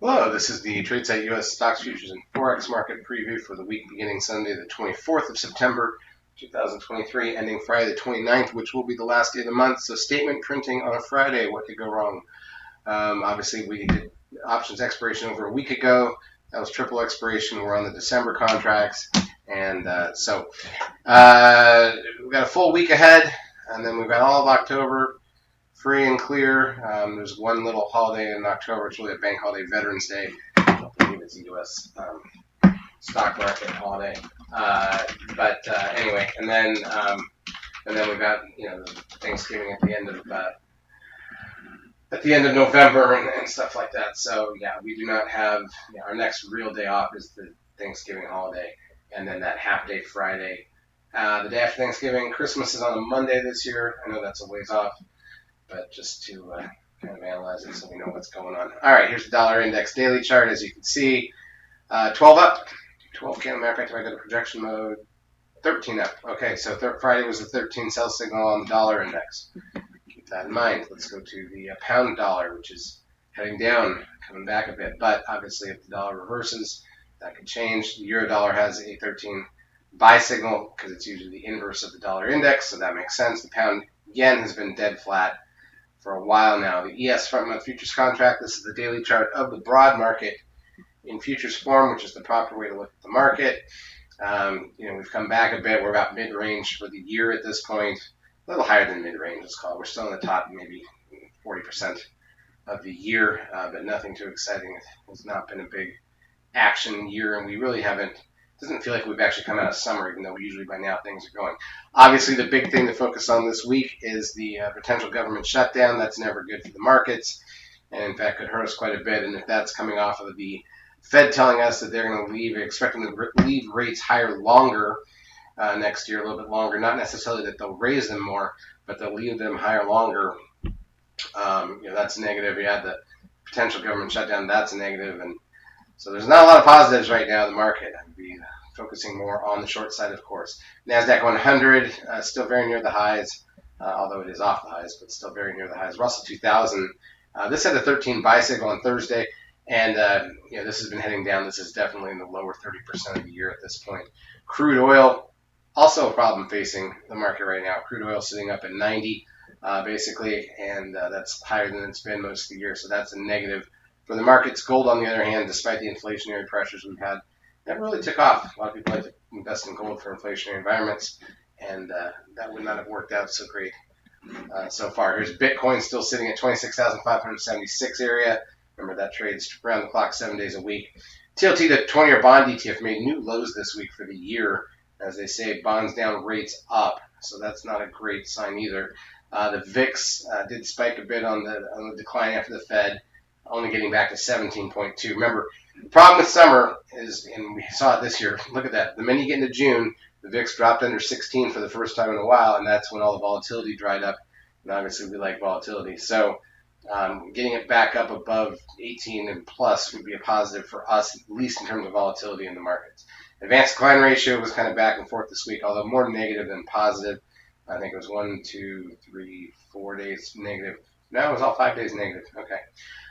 Hello, this is the TradeSite U.S. Stocks Futures and Forex Market Preview for the week beginning Sunday, the 24th of September, 2023, ending Friday the 29th, which will be the last day of the month. So statement printing on a Friday, what could go wrong? Obviously, we did options expiration over a week ago. That was triple expiration. We're on the December contracts. And we've got a full week ahead, and then we've got all of October free and clear. There's one little holiday in October. It's really a bank holiday, Veterans Day. I don't believe it's a U.S. Stock market holiday. Anyway, and then we've got Thanksgiving at the end of November and stuff like that. So yeah, we do not have our next real day off is the Thanksgiving holiday, and then that half day Friday. The day after Thanksgiving, Christmas is on a Monday this year. I know that's a ways off, but just to kind of analyze it so we know what's going on. All right, here's the dollar index daily chart. As you can see, 12 up, 12 candle. Matter of fact, if I go to projection mode, 13 up. Okay, so Friday was the 13 sell signal on the dollar index. Keep that in mind. Let's go to the pound dollar, which is heading down, coming back a bit. But obviously, if the dollar reverses, that could change. The euro dollar has a 13 buy signal because it's usually the inverse of the dollar index, so that makes sense. The pound yen has been dead flat for a while now. The ES front month futures contract, this is the daily chart of the broad market in futures form, which is the proper way to look at the market. We've come back a bit. We're about mid-range for the year at this point. A little higher than mid-range, let's call it. We're still in the top maybe 40% of the year, but nothing too exciting. It has not been a big action year, and we really haven't. It doesn't feel like we've actually come out of summer, even though usually by now things are going. Obviously, the big thing to focus on this week is the potential government shutdown. That's never good for the markets, and in fact could hurt us quite a bit. And if that's coming off of the Fed telling us that they're going to expecting to leave rates higher longer next year, a little bit longer, not necessarily that they'll raise them more, but they'll leave them higher longer. That's negative. You had the potential government shutdown. That's a negative, and so there's not a lot of positives right now in the market. I'd be focusing more on the short side, of course. NASDAQ 100, still very near the highs, although it is off the highs, but still very near the highs. Russell 2000, this had a 13 buy signal on Thursday, and this has been heading down. This is definitely in the lower 30% of the year at this point. Crude oil, also a problem facing the market right now. Crude oil sitting up at 90, basically, and that's higher than it's been most of the year, so that's a negative for the markets. Gold, on the other hand, despite the inflationary pressures we've had, never really took off. A lot of people like to invest in gold for inflationary environments, and that would not have worked out so great so far. Here's Bitcoin still sitting at 26,576 area. Remember, that trades around the clock 7 days a week. TLT, the 20-year bond ETF, made new lows this week for the year. As they say, bonds down, rates up. So that's not a great sign either. The VIX did spike a bit on the decline after the Fed, only getting back to 17.2. Remember, the problem with summer is, and we saw it this year, look at that. The minute you get into June, the VIX dropped under 16 for the first time in a while, and that's when all the volatility dried up. And obviously, we like volatility. So getting it back up above 18 and plus would be a positive for us, at least in terms of volatility in the markets. Advanced decline ratio was kind of back and forth this week, although more negative than positive. I think it was 1, 2, 3, 4 days negative. No, it was all 5 days negative. Okay.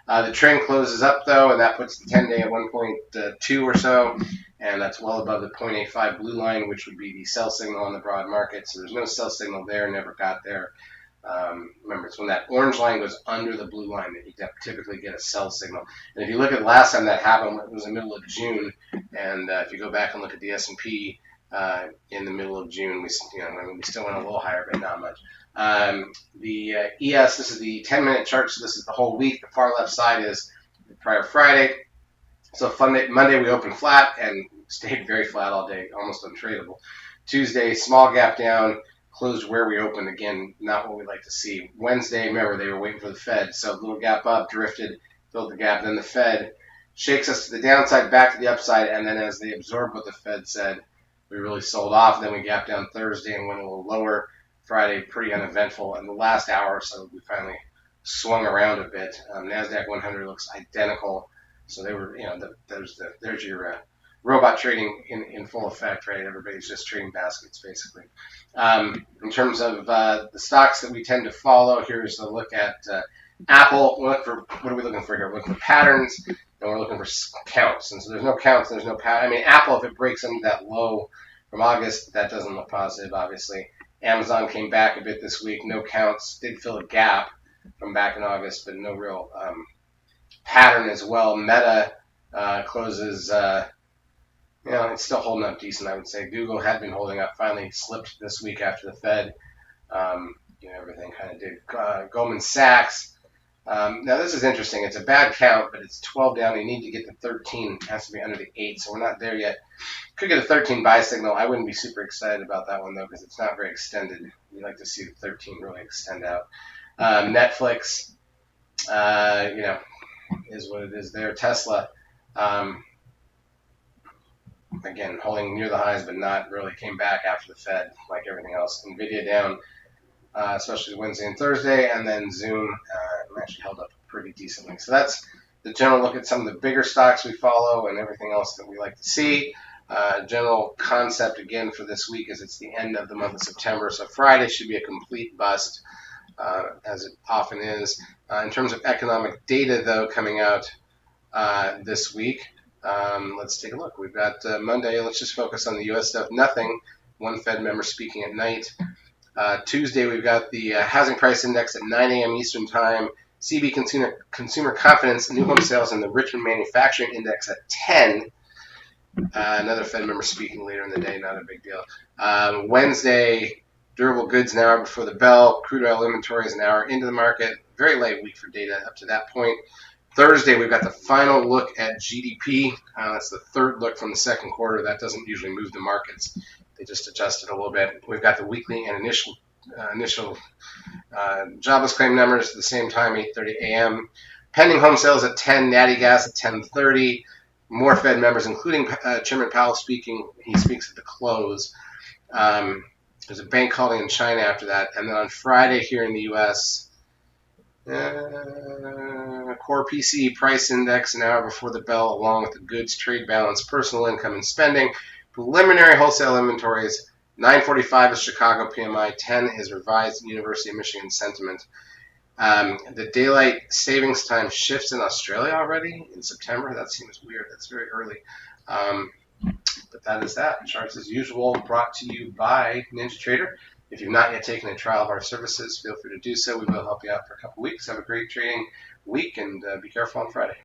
The trend closes up, though, and that puts the 10-day at 1.2 or so, and that's well above the 0.85 blue line, which would be the sell signal on the broad market. So there's no sell signal there, never got there. Remember, it's when that orange line goes under the blue line that you typically get a sell signal. And if you look at the last time that happened, it was the middle of June, and if you go back and look at the S&P in the middle of June, we still went a little higher, but not much. The ES, this is the 10-minute chart, so this is the whole week. The far left side is the prior Friday. So Monday we opened flat and stayed very flat all day, almost untradeable. Tuesday, small gap down, closed where we opened. Again, not what we like to see. Wednesday, remember, they were waiting for the Fed, so little gap up, drifted, filled the gap. Then the Fed shakes us to the downside, back to the upside, and then as they absorbed what the Fed said, we really sold off. Then we gapped down Thursday and went a little lower. Friday, pretty uneventful. And the last hour or so, we finally swung around a bit. NASDAQ 100 looks identical. So they were, there's your robot trading in full effect, right? Everybody's just trading baskets, basically. In terms of the stocks that we tend to follow, here's a look at Apple. What are we looking for here? We're looking for patterns. and we're looking for counts. And so there's no counts, there's no pattern. I mean, Apple, if it breaks into that low from August, that doesn't look positive, obviously. Amazon came back a bit this week, no counts, did fill a gap from back in August, but no real pattern as well. Meta closes, it's still holding up decent, I would say. Google had been holding up, finally slipped this week after the Fed. Everything kind of did. Goldman Sachs. Now this is interesting. It's a bad count, but it's 12 down. You need to get to 13. It has to be under the 8, so we're not there yet. Could get a 13 buy signal. I wouldn't be super excited about that one though, because it's not very extended. We like to see the 13 really extend out. Netflix, is what it is there. Tesla, again, holding near the highs, but not really came back after the Fed, like everything else. Nvidia down, especially Wednesday and Thursday, and then Zoom actually held up pretty decently. So that's the general look at some of the bigger stocks we follow and everything else that we like to see. General concept again for this week is it's the end of the month of September, so Friday should be a complete bust, as it often is. In terms of economic data, though, coming out this week, let's take a look. We've got Monday. Let's just focus on the U.S. stuff. Nothing. One Fed member speaking at night. Tuesday, we've got the housing price index at 9 a.m. Eastern Time. CB consumer confidence, new home sales, and the Richmond manufacturing index at 10. Another Fed member speaking later in the day, not a big deal. Wednesday, durable goods an hour before the bell. Crude oil inventory is an hour into the market. Very light week for data up to that point. Thursday, we've got the final look at GDP. That's the third look from the second quarter. That doesn't usually move the markets. They just adjusted a little bit. We've got the weekly and initial jobless claim numbers at the same time, 8:30 a.m. Pending home sales at 10, natty gas at 10:30. More Fed members, including Chairman Powell speaking. He speaks at the close. There's a bank holiday in China after that. And then on Friday here in the U.S., core PCE price index an hour before the bell, along with the goods trade balance, personal income, and spending. Preliminary wholesale inventories, 945 is Chicago PMI, 10 is revised University of Michigan sentiment. The daylight savings time shifts in Australia already in September. That seems weird. That's very early. But that is that. Charts as usual, brought to you by NinjaTrader. If you've not yet taken a trial of our services, feel free to do so. We will help you out for a couple weeks. Have a great trading week, and be careful on Friday.